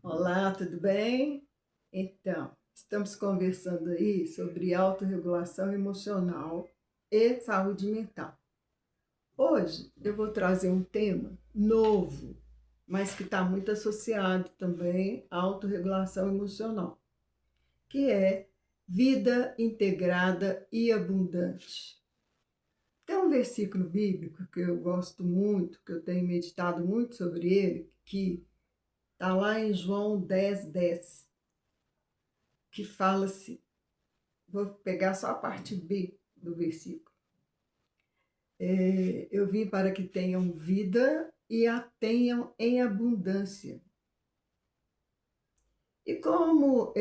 Olá, tudo bem? Então, estamos conversando aí sobre autorregulação emocional e saúde mental. Hoje eu vou trazer um tema novo, mas que está muito associado também à autorregulação emocional, que é vida integrada e abundante. Tem um versículo bíblico que eu gosto muito, que eu tenho meditado muito sobre ele, que está lá em João 10:10, que fala assim. Vou pegar só a parte B do versículo. Eu vim para que tenham vida e a tenham em abundância. E como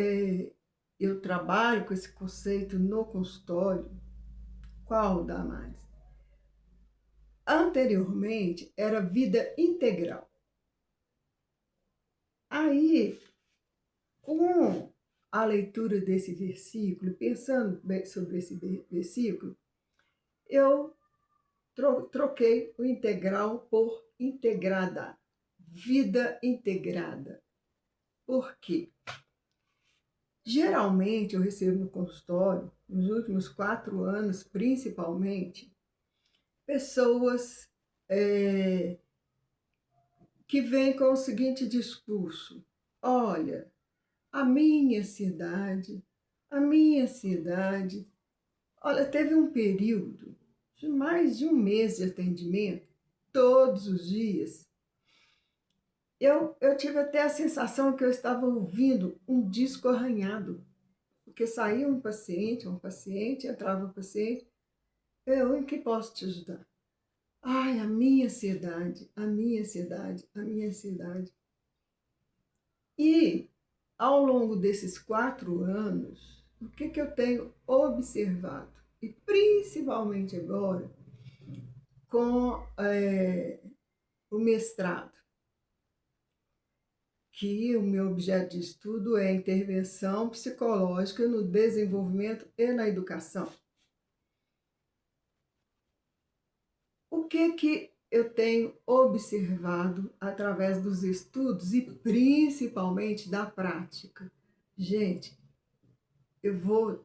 eu trabalho com esse conceito no consultório, qual, Damares? Anteriormente era vida integral. Aí, com a leitura desse versículo, pensando sobre esse versículo, eu troquei o integral por integrada, vida integrada. Por quê? Geralmente eu recebo no consultório, nos últimos 4 anos principalmente, pessoas que vêm com o seguinte discurso: olha, a minha ansiedade, olha, teve um período de mais de um mês de atendimento, todos os dias. Eu tive até a sensação que eu estava ouvindo um disco arranhado, porque saía um paciente, entrava um paciente, em que posso te ajudar? Ai, a minha ansiedade, a minha ansiedade, a minha ansiedade. E, ao longo desses 4 anos, o que eu tenho observado? E principalmente agora, com o mestrado, que o meu objeto de estudo é intervenção psicológica no desenvolvimento e na educação. O que eu tenho observado através dos estudos e principalmente da prática? Gente, eu vou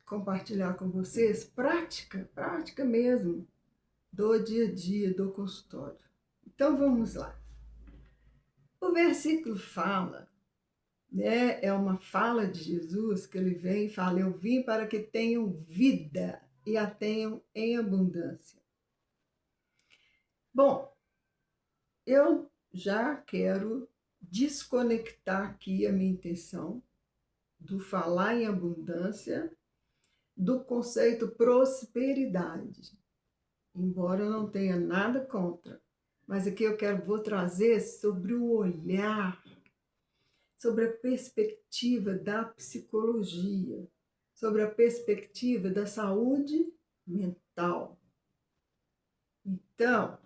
compartilhar com vocês prática mesmo, do dia a dia, do consultório. Então vamos lá. O versículo fala, né? É uma fala de Jesus que ele vem e fala: eu vim para que tenham vida e a tenham em abundância. Bom, eu já quero desconectar aqui a minha intenção do falar em abundância do conceito prosperidade, embora eu não tenha nada contra, mas aqui vou trazer sobre o olhar, sobre a perspectiva da psicologia, sobre a perspectiva da saúde mental. Então,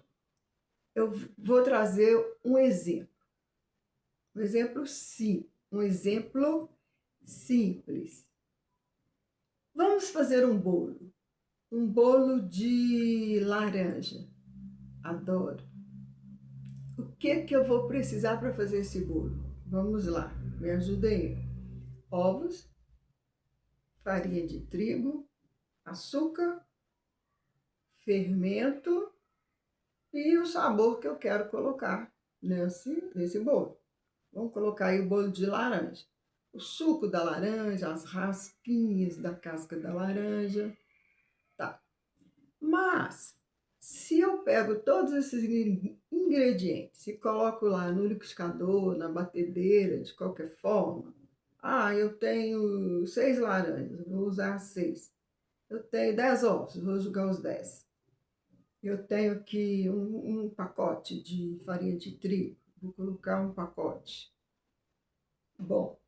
eu vou trazer um exemplo simples. Vamos fazer um bolo de laranja. Adoro. O que eu vou precisar para fazer esse bolo? Vamos lá, me ajudem aí. Ovos, farinha de trigo, açúcar, fermento e o sabor que eu quero colocar nesse bolo. Vamos colocar aí o bolo de laranja. O suco da laranja, as raspinhas da casca da laranja, tá. Mas, se eu pego todos esses ingredientes e coloco lá no liquidificador, na batedeira, de qualquer forma, eu tenho 6 laranjas, vou usar 6. Eu tenho 10 ovos, vou jogar os 10. Eu tenho aqui um pacote de farinha de trigo, vou colocar um pacote. Bom,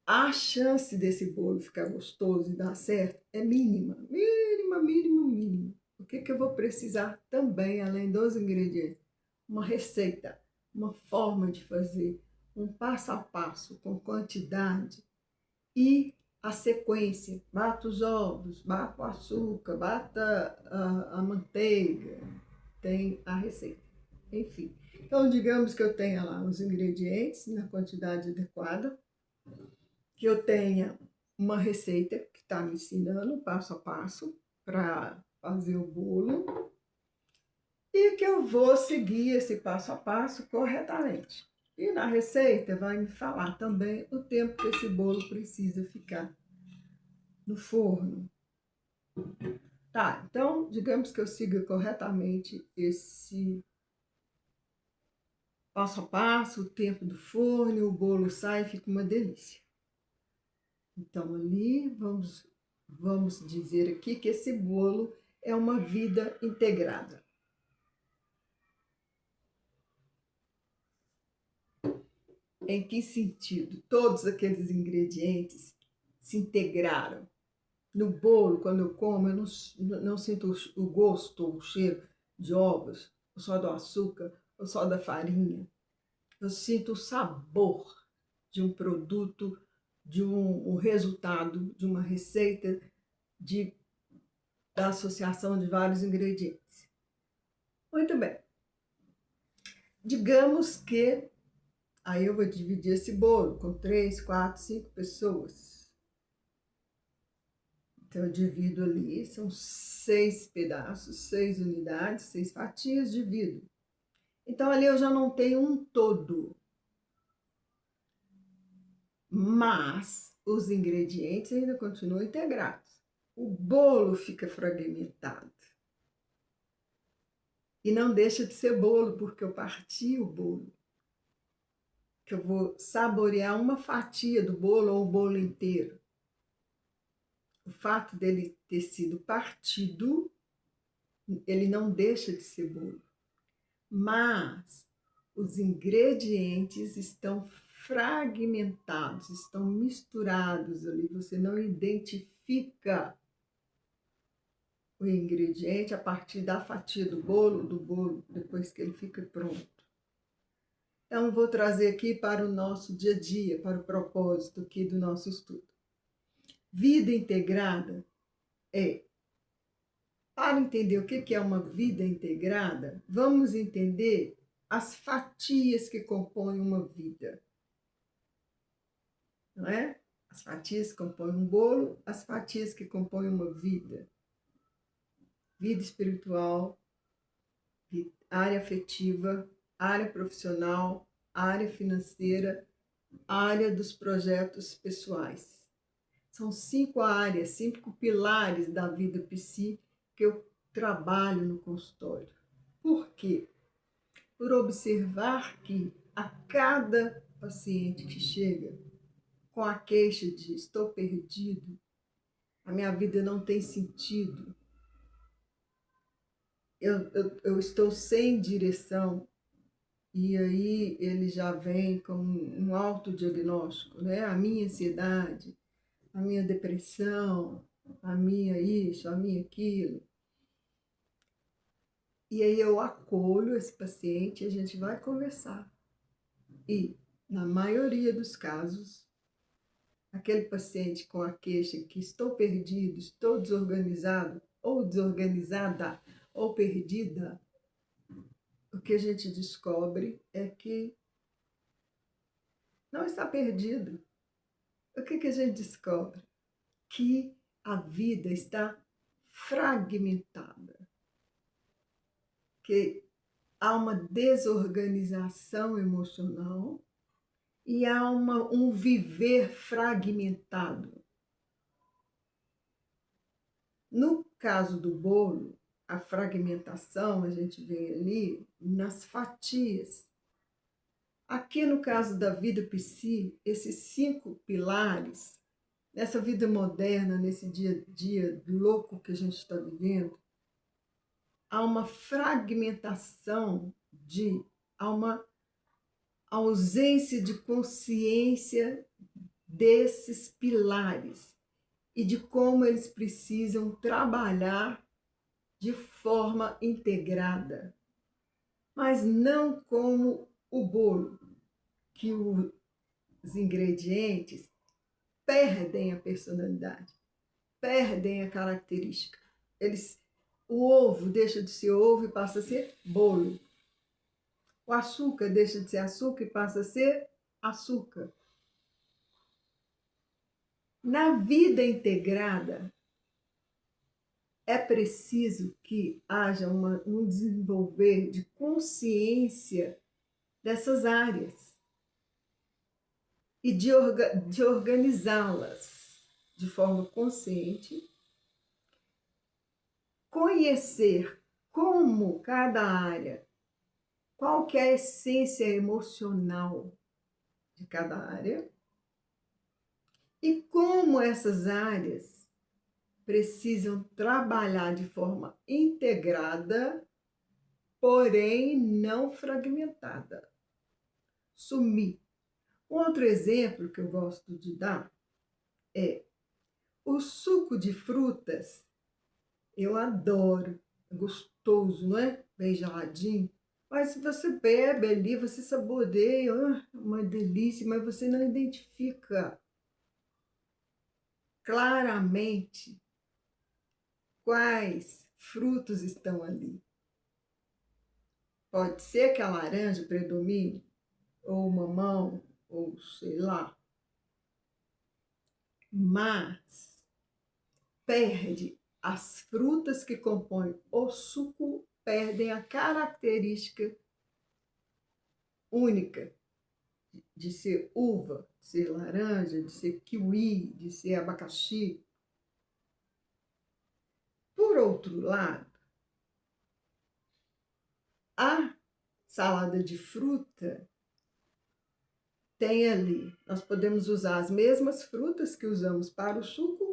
a chance desse bolo ficar gostoso e dar certo é mínima, mínima, mínima, mínima. O que eu vou precisar também, além dos ingredientes? Uma receita, uma forma de fazer, um passo a passo, com quantidade e a sequência. Bata os ovos, bata o açúcar, bata a manteiga, tem a receita. enfim. Então, digamos que eu tenha lá os ingredientes na quantidade adequada, que eu tenha uma receita que está me ensinando passo a passo para fazer o bolo e que eu vou seguir esse passo a passo corretamente. E na receita vai me falar também o tempo que esse bolo precisa ficar no forno. Tá, então digamos que eu siga corretamente esse passo a passo, o tempo do forno, o bolo sai e fica uma delícia. Então ali vamos dizer aqui que esse bolo é uma vida integrada. Em que sentido? Todos aqueles ingredientes se integraram. No bolo, quando eu como, eu não sinto o gosto ou o cheiro de ovos, ou só do açúcar, ou só da farinha. Eu sinto o sabor de um produto, de um resultado, de uma receita, da associação de vários ingredientes. Muito bem. Digamos que aí eu vou dividir esse bolo com 3, 4, 5 pessoas. Então, eu divido ali, são 6 pedaços, 6 unidades, 6 fatias, divido. Então, ali eu já não tenho um todo, mas os ingredientes ainda continuam integrados. O bolo fica fragmentado. E não deixa de ser bolo, porque eu parti o bolo. Que eu vou saborear uma fatia do bolo ou o bolo inteiro. O fato dele ter sido partido, ele não deixa de ser bolo. Mas os ingredientes estão fragmentados, estão misturados ali. Você não identifica o ingrediente a partir da fatia do bolo, depois que ele fica pronto. Então, vou trazer aqui para o nosso dia a dia, para o propósito aqui do nosso estudo. Vida integrada é, para entender o que é uma vida integrada, vamos entender as fatias que compõem uma vida. Não é? As fatias que compõem um bolo, as fatias que compõem uma vida. Vida espiritual, área afetiva, área profissional, área financeira, área dos projetos pessoais. São 5 áreas, 5 pilares da vida psi que eu trabalho no consultório. Por quê? Por observar que a cada paciente que chega com a queixa de estou perdido, a minha vida não tem sentido, eu estou sem direção, e aí ele já vem com um autodiagnóstico, né? A minha ansiedade, a minha depressão, a minha isso, a minha aquilo. E aí eu acolho esse paciente e a gente vai conversar. E, na maioria dos casos, aquele paciente com a queixa que estou perdido, estou desorganizado, ou desorganizada, ou perdida, o que a gente descobre é que não está perdido. O que a gente descobre? Que a vida está fragmentada, que há uma desorganização emocional e há um viver fragmentado. No caso do bolo, a fragmentação a gente vê ali nas fatias. Aqui no caso da vida psi, esses 5 pilares, nessa vida moderna, nesse dia a dia louco que a gente está vivendo, há uma fragmentação, há uma ausência de consciência desses pilares e de como eles precisam trabalhar de forma integrada, mas não como o bolo, que os ingredientes perdem a personalidade, perdem a característica. O ovo deixa de ser ovo e passa a ser bolo. O açúcar deixa de ser açúcar e passa a ser açúcar. Na vida integrada, é preciso que haja um desenvolver de consciência dessas áreas e de organizá-las de forma consciente, conhecer como cada área, qual que é a essência emocional de cada área e como essas áreas precisam trabalhar de forma integrada, porém não fragmentada. Sumir. Outro exemplo que eu gosto de dar é o suco de frutas. Eu adoro, é gostoso, não é? Bem geladinho. Mas se você bebe ali, você saboreia, uma delícia, mas você não identifica claramente quais frutos estão ali. Pode ser que a laranja predomine, ou o mamão, ou sei lá, mas perde as frutas que compõem o suco, perdem a característica única de ser uva, de ser laranja, de ser kiwi, de ser abacaxi. Por outro lado, a salada de fruta tem ali, nós podemos usar as mesmas frutas que usamos para o suco,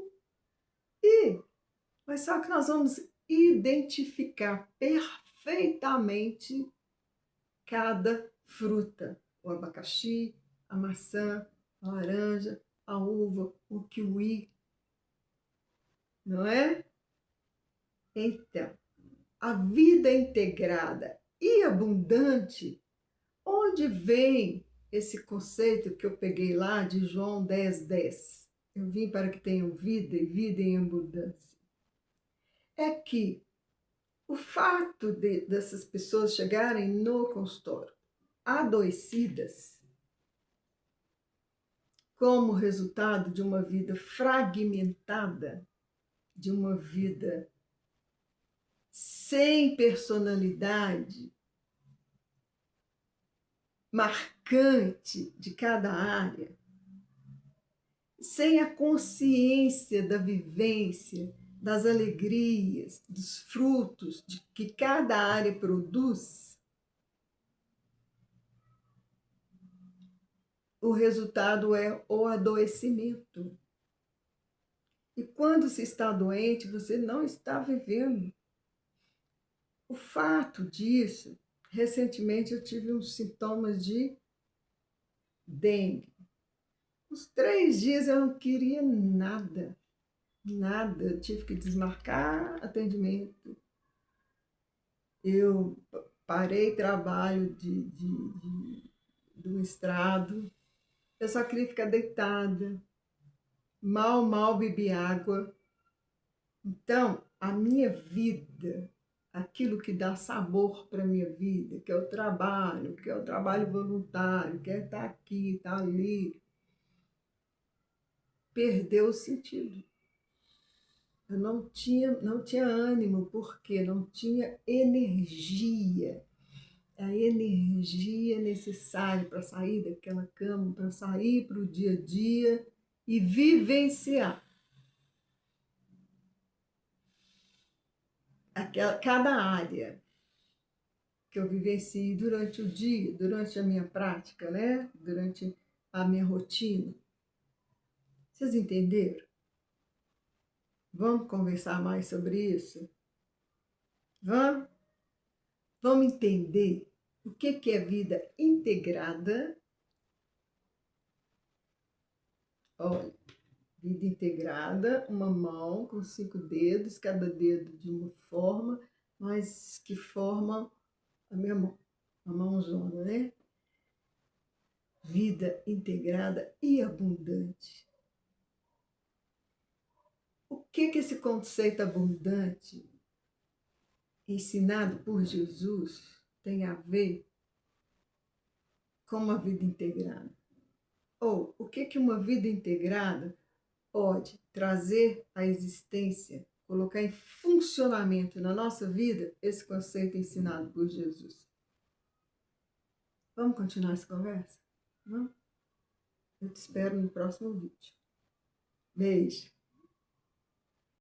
mas só que nós vamos identificar perfeitamente cada fruta, o abacaxi, a maçã, a laranja, a uva, o kiwi, não é? Então, a vida integrada e abundante, onde vem esse conceito que eu peguei lá de João 10:10? Eu vim para que tenham vida e vida em abundância. É que o fato dessas pessoas chegarem no consultório adoecidas, como resultado de uma vida fragmentada, de uma vida sem personalidade marcante de cada área, sem a consciência da vivência, das alegrias, dos frutos de que cada área produz, o resultado é o adoecimento. E quando se está doente, você não está vivendo. O fato disso, recentemente eu tive uns sintomas de dengue. Uns 3 dias eu não queria nada, nada. Eu tive que desmarcar atendimento. Eu parei trabalho do estrado. Eu só queria ficar deitada. Mal bebi água. Então, a minha vida, aquilo que dá sabor para a minha vida, que é o trabalho voluntário, que é estar aqui, estar ali, perdeu o sentido. Eu não tinha ânimo, porque não tinha energia. A energia necessária para sair daquela cama, para sair para o dia a dia e vivenciar cada área que eu vivencio durante o dia, durante a minha prática, né? Durante a minha rotina. Vocês entenderam? Vamos conversar mais sobre isso? Vamos? Vamos entender o que é vida integrada? Olha, vida integrada, uma mão com 5 dedos, cada dedo de uma forma, mas que formam a minha mão, a mãozona, né? Vida integrada e abundante. O que esse conceito abundante, ensinado por Jesus, tem a ver com uma vida integrada? Ou o que uma vida integrada pode trazer à existência, colocar em funcionamento na nossa vida esse conceito ensinado por Jesus? Vamos continuar essa conversa? Vamos? Eu te espero no próximo vídeo. Beijo!